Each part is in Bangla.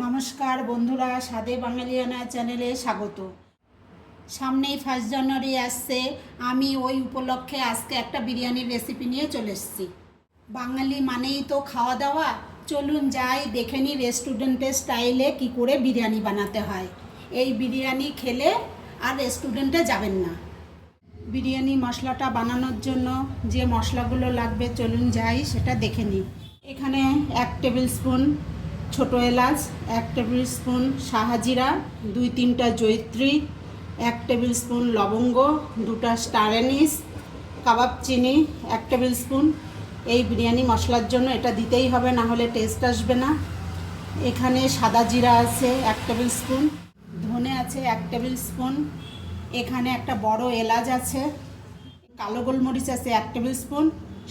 নমস্কার বন্ধুরা, স্বাদে বাঙালিয়ানা চ্যানেলে স্বাগত। সামনেই 1 জানুয়ারি আসছে। আমি ওই উপলক্ষে আজকে একটা বিরিয়ানির রেসিপি নিয়ে চলে এসেছি। বাঙালি মানেই তো খাওয়া দাওয়া। চলুন যাই দেখে নিই রেস্টুরেন্টের স্টাইলে কি করে বিরিয়ানি বানাতে হয়। এই বিরিয়ানি খেলে আর রেস্টুরেন্টে যাবেন না। বিরিয়ানি মশলাটা বানানোর জন্য যে মশলাগুলো লাগবে চলুন যাই সেটা দেখে নিই। এখানে 1 টেবিল স্পুন ছোটো এলাচ, 1 table spoon shahjeera, 2-3টা জয়িত্রী, 1 table spoon লবঙ্গ, 2টা স্টার অ্যানিস, কাবাব চিনি 1 টেবিল স্পুন। এই বিরিয়ানি মশলার জন্য এটা দিতেই হবে, না হলে টেস্ট আসবে না। এখানে সাদা জিরা আছে 1 টেবিল স্পুন, ধনে আছে 1 টেবিল স্পুন, এখানে একটা বড় এলাচ আছে, কালো গোলমরিচ আছে 1 টেবিল স্পুন,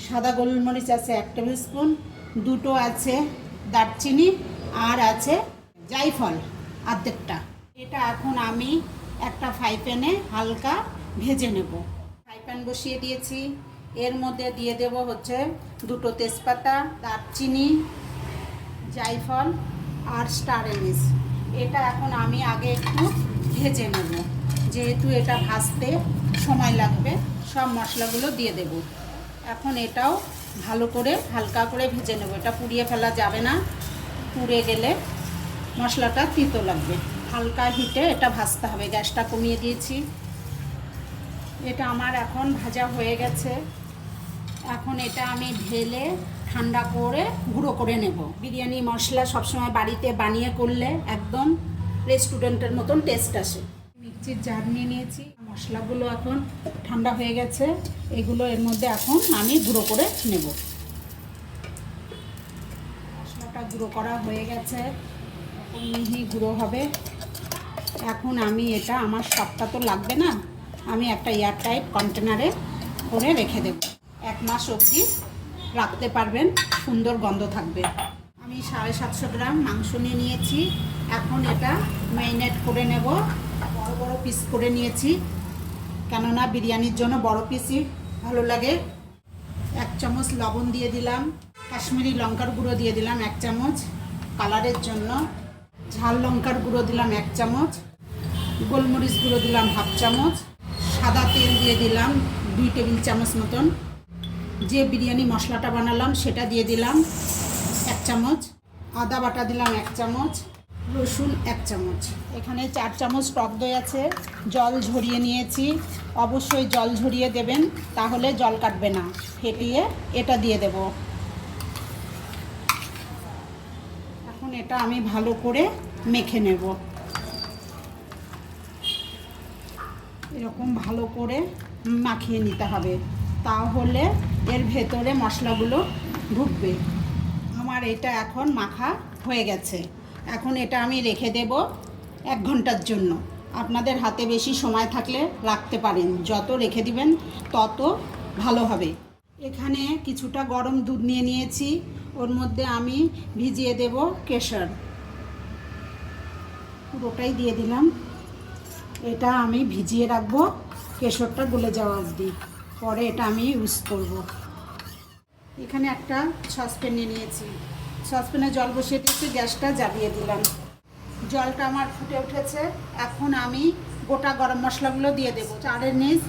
সাদা গোলমরিচ আছে 1 টেবিল স্পুন, 2টো আছে দারচিনি, আর আছে জায়ফল অর্ধেকটা। এটা এখন আমি একটা ফ্রাই প্যানে হালকা ভেজে নেব। ফ্রাই প্যান বসিয়ে দিয়েছি, এর মধ্যে দিয়ে দেব হচ্ছে 2টো তেজপাতা, দারচিনি, জায়ফল আর স্টার অ্যানিস। এটা এখন আমি আগে একটু ভেজে নেব, যেহেতু এটা ভাজতে সময় লাগবে। সব মশলাগুলো দিয়ে দেব। এখন এটাও ভালো করে হালকা করে ভেজে নেব। এটা পুড়িয়ে ফেলা যাবে না, পুড়ে গেলে মশলাটা তিতো লাগবে। হালকা হিটে এটা ভাজতে হবে। গ্যাসটা কমিয়ে দিয়েছি। এটা আমার এখন ভাজা হয়ে গেছে। এখন এটা আমি ঢেলে ঠান্ডা করে গুঁড়ো করে নেব। বিরিয়ানি মশলা সবসময় বাড়িতে বানিয়ে করলে একদম রেস্টুরেন্টের মতন টেস্ট আসে। মিক্সির জার নিয়ে নিয়েছি। মশলাগুলো এখন ঠান্ডা হয়ে গেছে। এগুলো এর মধ্যে এখন আমি গুঁড়ো করে নেব। মশলাটা গুঁড়ো করা হয়ে গেছে, এখন মিহি গুঁড়ো হবে। এখন আমি এটা, আমার সবটা তো লাগবে না, আমি একটা এয়ারটাইট কন্টেনারে করে রেখে দেব। 1 মাস অবধি রাখতে পারবেন, সুন্দর গন্ধ থাকবে। আমি 750 গ্রাম মাংস নিয়ে নিয়েছি। এখন এটা ম্যারিনেট করে নেব। বড় বড় পিস করে নিয়েছি, কেননা বিরিয়ানির জন্য বড় পিসই ভালো লাগে। 1 চামচ লবণ দিয়ে দিলাম, কাশ্মীরি লঙ্কার গুঁড়ো দিয়ে দিলাম 1 চামচ কালারের জন্য, ঝাল লঙ্কার গুঁড়ো দিলাম 1 চামচ, গোলমরিচ গুঁড়ো দিলাম 1/2 চামচ, সাদা তেল দিয়ে দিলাম 2 টেবিল চামচ মতন, যে বিরিয়ানি মশলাটা বানালাম সেটা দিয়ে দিলাম 1 চামচ, আদা বাটা দিলাম 1 চামচ, রসুন 1 চামচ। এখানে 4 চামচ টক দই আছে, জল ঝরিয়ে নিয়েছি। অবশ্যই জল ঝরিয়ে দেবেন, তাহলে জল কাটবে না। ফেটিয়ে এটা দিয়ে দেব। এখন এটা আমি ভালো করে মেখে নেব। এরকম ভালো করে মাখিয়ে নিতে হবে, তাহলে এর ভেতরে মশলাগুলো ঢুকবে। আমার এটা এখন মাখা হয়ে গেছে। এখন এটা আমি রেখে দেব 1 ঘন্টার জন্য। আপনাদের হাতে বেশি সময় থাকলে রাখতে পারেন, যত রেখে দিবেন তত ভালো হবে। এখানে কিছুটা গরম দুধ নিয়ে নিয়েছি, ওর মধ্যে আমি ভিজিয়ে দেব কেশর। পুরোটাই দিয়ে দিলাম। এটা আমি ভিজিয়ে রাখবো কেশরটা গলে যাওয়া অবধি, পরে এটা আমি ইউজ করব। এখানে একটা সসপ্যান নিয়ে নিয়েছি, সসপ্যানে জল বসিয়ে দিয়েছি, গ্যাসটা জ্বালিয়ে দিলাম। জলটা আমার ফুটে উঠেছে। এখন আমি গোটা গরম মশলাগুলো দিয়ে দেবো। 4 অ্যানিস,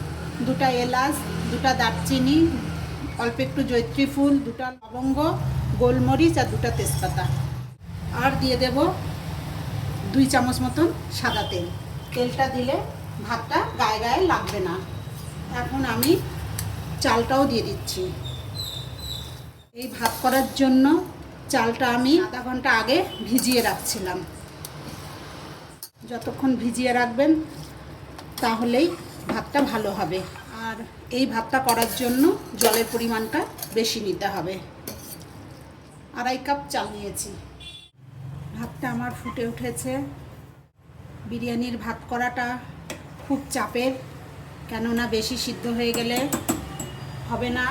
2টা এলাচ, 2টা দারচিনি, অল্প একটু জয়িত্রী ফুল, 2টা লবঙ্গ, গোলমরিচ আর 2টা তেজপাতা। আর দিয়ে দেব 2 চামচ মতন সাদা তেল। তেলটা দিলে ভাতটা গায়ে গায়ে লাগবে না। এখন আমি চালটাও দিয়ে দিচ্ছি। এই ভাত করার জন্য চালটা আমি আধা ঘন্টা আগে ভিজিয়ে রাখছিলাম। যতক্ষণ ভিজিয়ে রাখবেন তাহলেই ভাতটা ভালো হবে। আর এই ভাতটা করার জন্য জলের পরিমাণটা বেশি নিতে হবে। 2.5 কাপ চাল নিয়েছি। ভাতটা আমার ফুটে উঠেছে। বিরিয়ানির ভাত করাটা খুব চাপের, কেননা বেশি সিদ্ধ হয়ে গেলে হবে না,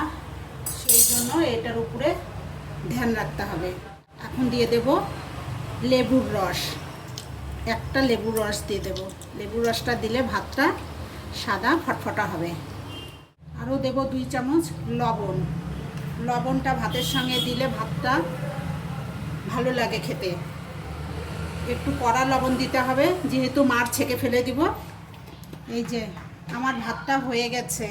সেই জন্য এটার উপরে ধ্যান রাখতে হবে। এখন দিয়ে দেব লেবুর রস। একটা লেবুর রস দিয়ে দেব। লেবুর রসটা দিলে ভাতটা সাদা ফটফটা হবে। আরও দেব 2 চামচ লবণ। লবণটা ভাতের সঙ্গে দিলে ভাতটা ভালো লাগে খেতে। একটু কড়া লবণ দিতে হবে, যেহেতু মার ছেঁকে ফেলে দিব। এই যে আমার ভাতটা হয়ে গেছে,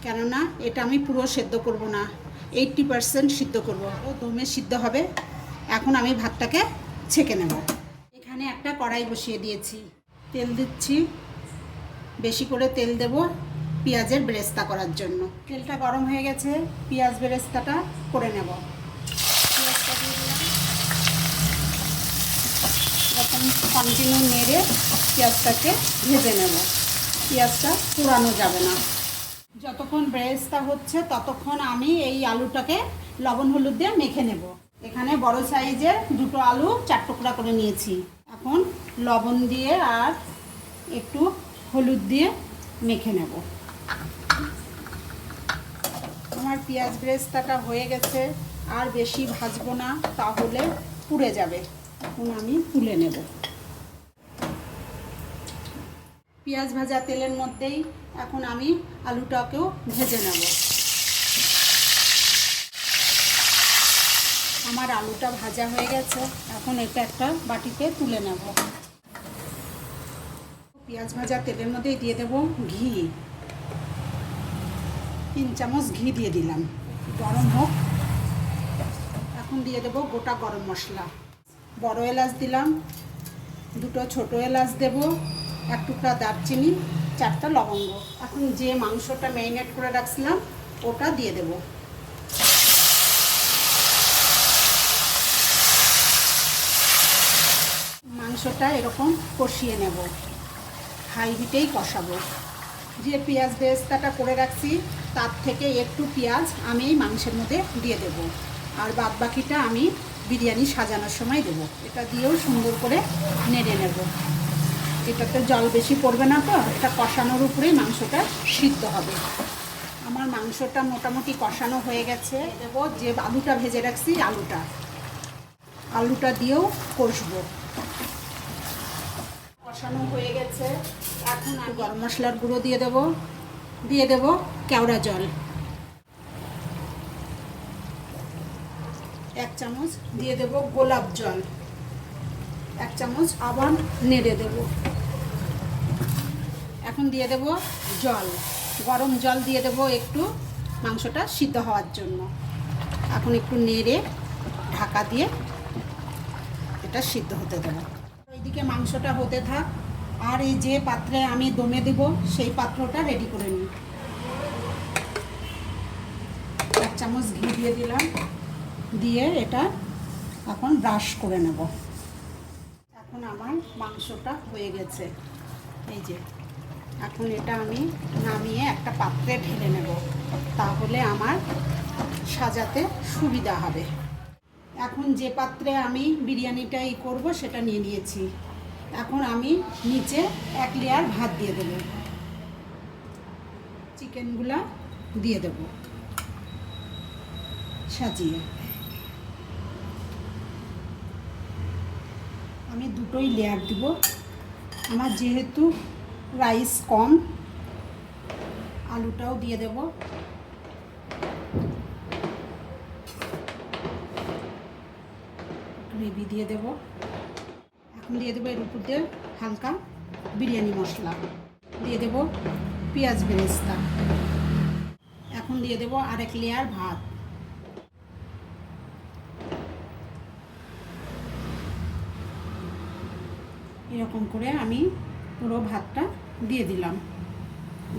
কেননা এটা আমি পুরো সেদ্ধ করব না, 80% সিদ্ধ করব, দমে সিদ্ধ হবে। এখন আমি ভাতটাকে ছেঁকে নেব। এখানে একটা কড়াই বসিয়ে দিয়েছি, তেল দিচ্ছি, বেশি করে তেল দেব পেঁয়াজের বেরেস্তা করার জন্য। তেলটা গরম হয়ে গেছে, পেঁয়াজ বেরেস্তাটা করে নেব। পেঁয়াজটা দিয়ে দিলাম, এরকম কন্টিনিউ নেড়ে পেঁয়াজটাকে ভেজে নেব। পেঁয়াজটা পোড়ানো যাবে না। যতক্ষণ বেরেস্তা হচ্ছে ততক্ষণ আমি এই আলুটাকে লবণ হলুদ দিয়ে মেখে নেব। এখানে বড় সাইজের 2টো আলু 4 টুকরা করে নিয়েছি। এখন লবণ দিয়ে আর একটু হলুদ দিয়ে মেখে নেব। আমার পেঁয়াজ বেরেস্তাটা হয়ে গেছে, আর বেশি ভাজবো না, তাহলে পুড়ে যাবে। এখন আমি তুলে নেব। পেঁয়াজ ভাজা তেলের মধ্যেই এখন আমি আলুটাকেও ভেজে নেব। আমার আলুটা ভাজা হয়ে গেছে, এখন এটা একটা বাটিতে তুলে নেব। পেঁয়াজ ভাজা তেলের মধ্যেই দিয়ে দেব ঘি, 3 চামচ ঘি দিয়ে দিলাম। গরম হোক। এখন দিয়ে দেব গোটা গরম মশলা, বড় এলাচ দিলাম, 2টো ছোট এলাচ দেব, 1 টুকরা দারচিনি, 4টা লবঙ্গ। এখন যে মাংসটা ম্যারিনেট করে রাখছিলাম ওটা দিয়ে দেব। মাংসটা এরকম কষিয়ে নেব, হাই হিটেই কষাবো। যে পেঁয়াজ বেরেস্তাটা করে রাখছি তার থেকে একটু পেঁয়াজ আমি এই মাংসের মধ্যে দিয়ে দেব, আর বাদ বাকিটা আমি বিরিয়ানি সাজানোর সময় দেব। এটা দিয়েও সুন্দর করে নেড়ে নেব। এটাতে জল বেশি পড়বে না, তো এটা কষানোর উপরেই মাংসটা সিদ্ধ হবে। আমার মাংসটা মোটামুটি কষানো হয়ে গেছে। দেবো যে আলুটা ভেজে রাখছি, আলুটা দিয়েও কষবো। কষানো হয়ে গেছে, এখন আমি গরম মশলার গুঁড়ো দিয়ে দেব কেওড়া জল 1 চামচ, দিয়ে দেব গোলাপ জল 1 চামচ, আবার নেড়ে দেব। এখন দিয়ে দেব জল, গরম জল দিয়ে দেব একটু, মাংসটা সিদ্ধ হওয়ার জন্য। এখন একটু নেড়ে ঢাকা দিয়ে এটা সিদ্ধ হতে দেব। এইদিকে মাংসটা হতে থাক, আর এই যে পাত্রে আমি দমে দেব সেই পাত্রটা রেডি করে নিই। 1 চামচ ঘি দিয়ে দিলাম, দিয়ে এটা এখন ব্রাশ করে নেব। এখন আমার মাংসটা হয়ে গেছে, এই যে। এখন এটা আমি নামিয়ে একটা পাত্রে ঢেলে নেব, তাহলে আমার সাজাতে সুবিধা হবে। এখন যে পাত্রে আমি বিরিয়ানিটা করব সেটা নিয়ে নিয়েছি। এখন আমি নিচে 1 লেয়ার ভাত দিয়ে দেব, চিকেনগুলা দিয়ে দেব সাজিয়ে। আমি 2টোই লেয়ার দিব, আমার যেহেতু রাইস কম। আলুটাও দিয়ে দেব, গ্রেভি দিয়ে দেব। এখন দিয়ে দেবো এর উপর দিয়ে হালকা বিরিয়ানি মশলা, দিয়ে দেব পেঁয়াজ বেরেস্তা। এখন দিয়ে দেব আরেক লেয়ার ভাত। এরকম করে আমি পুরো ভাতটা দিয়ে দিলাম।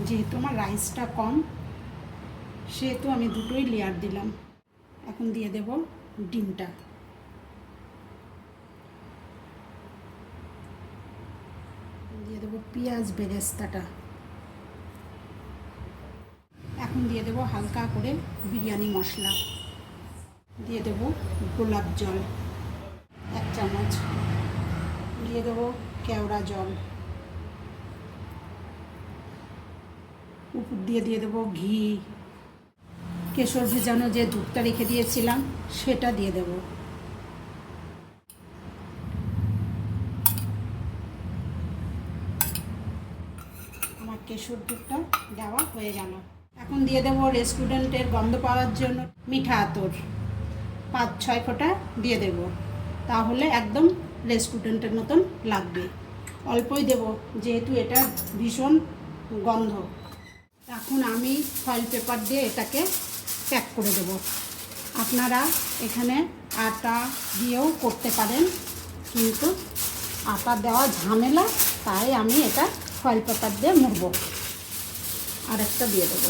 যেহেতু আমার রাইসটা কম, সেহেতু আমি 2টোই লেয়ার দিলাম। এখন দিয়ে দেব ডিমটা, দিয়ে দেবো পেঁয়াজ বেরেস্তাটা। এখন দিয়ে দেবো হালকা করে বিরিয়ানি মশলা, দিয়ে দেবো গোলাপ জল 1 চামচ, দিয়ে দেবো কেওড়া জল, উপর দিয়ে দেবো ঘি, কেশর ভেজানো যে দুধটা রেখে দিয়েছিলাম সেটা দিয়ে দেব। আমার কেশর দুধটা দেওয়া হয়ে গেল। এখন দিয়ে দেবো রেস্টুরেন্টের গন্ধ পাওয়ার জন্য মিঠা আতর 5-6 ফোঁটা দিয়ে দেব, তাহলে একদম রেস্টুরেন্টের মতন লাগবে। অল্পই দেব, যেহেতু এটা ভীষণ গন্ধ। এখন আমি ফয়েল পেপার দিয়ে এটাকে প্যাক করে দেব। আপনারা এখানে আটা দিয়েও করতে পারেন, কিন্তু আটা দেওয়া ঝামেলা, তাই আমি এটা ফয়েল পেপার দিয়ে মুড়ব। আর একটা দিয়ে দেবো।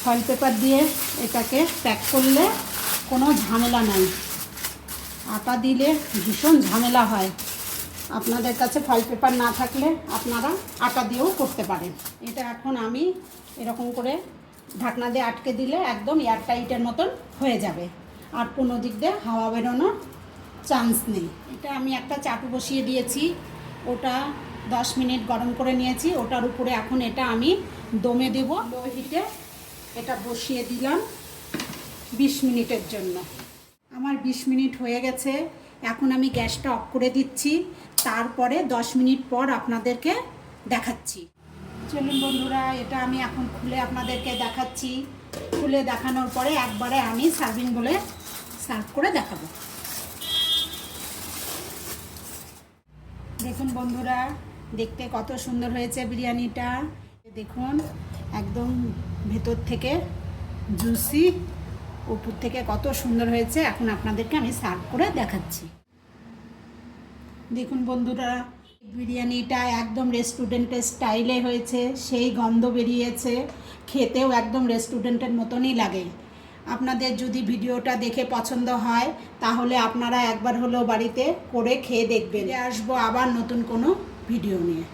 ফয়েল পেপার দিয়ে এটাকে প্যাক করলে কোনো ঝামেলা নাই। আটা দিলে ভীষণ ঝামেলা হয়। আপনাদের কাছে ফয়েল পেপার না থাকলে আপনারা আটা দিয়েও করতে পারেন। এটা এখন আমি এরকম করে ঢাকনা দিয়ে আটকে দিলে একদম এয়ারটাইটের মতন হয়ে যাবে, আর কোনো দিক দিয়ে হাওয়া বেরোনোর চান্স নেই। এটা আমি একটা চাটু বসিয়ে দিয়েছি, ওটা 10 মিনিট গরম করে নিয়েছি। ওটার উপরে এখন এটা আমি দমে দেব। লো হিটে এটা বসিয়ে দিলাম 20 মিনিটের জন্য। আমার 20 মিনিট হয়ে গেছে। এখন আমি গ্যাসটা অফ করে দিচ্ছি, তারপরে 10 মিনিট পর আপনাদেরকে দেখাচ্ছি। চলুন বন্ধুরা, এটা আমি এখন খুলে আপনাদেরকে দেখাচ্ছি। খুলে দেখানোর পরে একবারে আমি সার্ভিং বলে সার্ভ করে দেখাবো। দেখুন বন্ধুরা, দেখতে কত সুন্দর হয়েছে বিরিয়ানিটা। দেখুন একদম ভেতর থেকে জুসি, উপর থেকে কত সুন্দর হয়েছে। এখন আপনাদেরকে আমি সার্ভ করে দেখাচ্ছি। দেখুন বন্ধুরা, বিরিয়ানিটা একদম রেস্টুরেন্টের স্টাইলে হয়েছে, সেই গন্ধ বেরিয়েছে, খেতেও একদম রেস্টুরেন্টের মতনই লাগে। আপনাদের যদি ভিডিওটা দেখে পছন্দ হয় তাহলে আপনারা একবার হলেও বাড়িতে করে খেয়ে দেখবেন। আসবো আবার নতুন কোনো ভিডিও নিয়ে।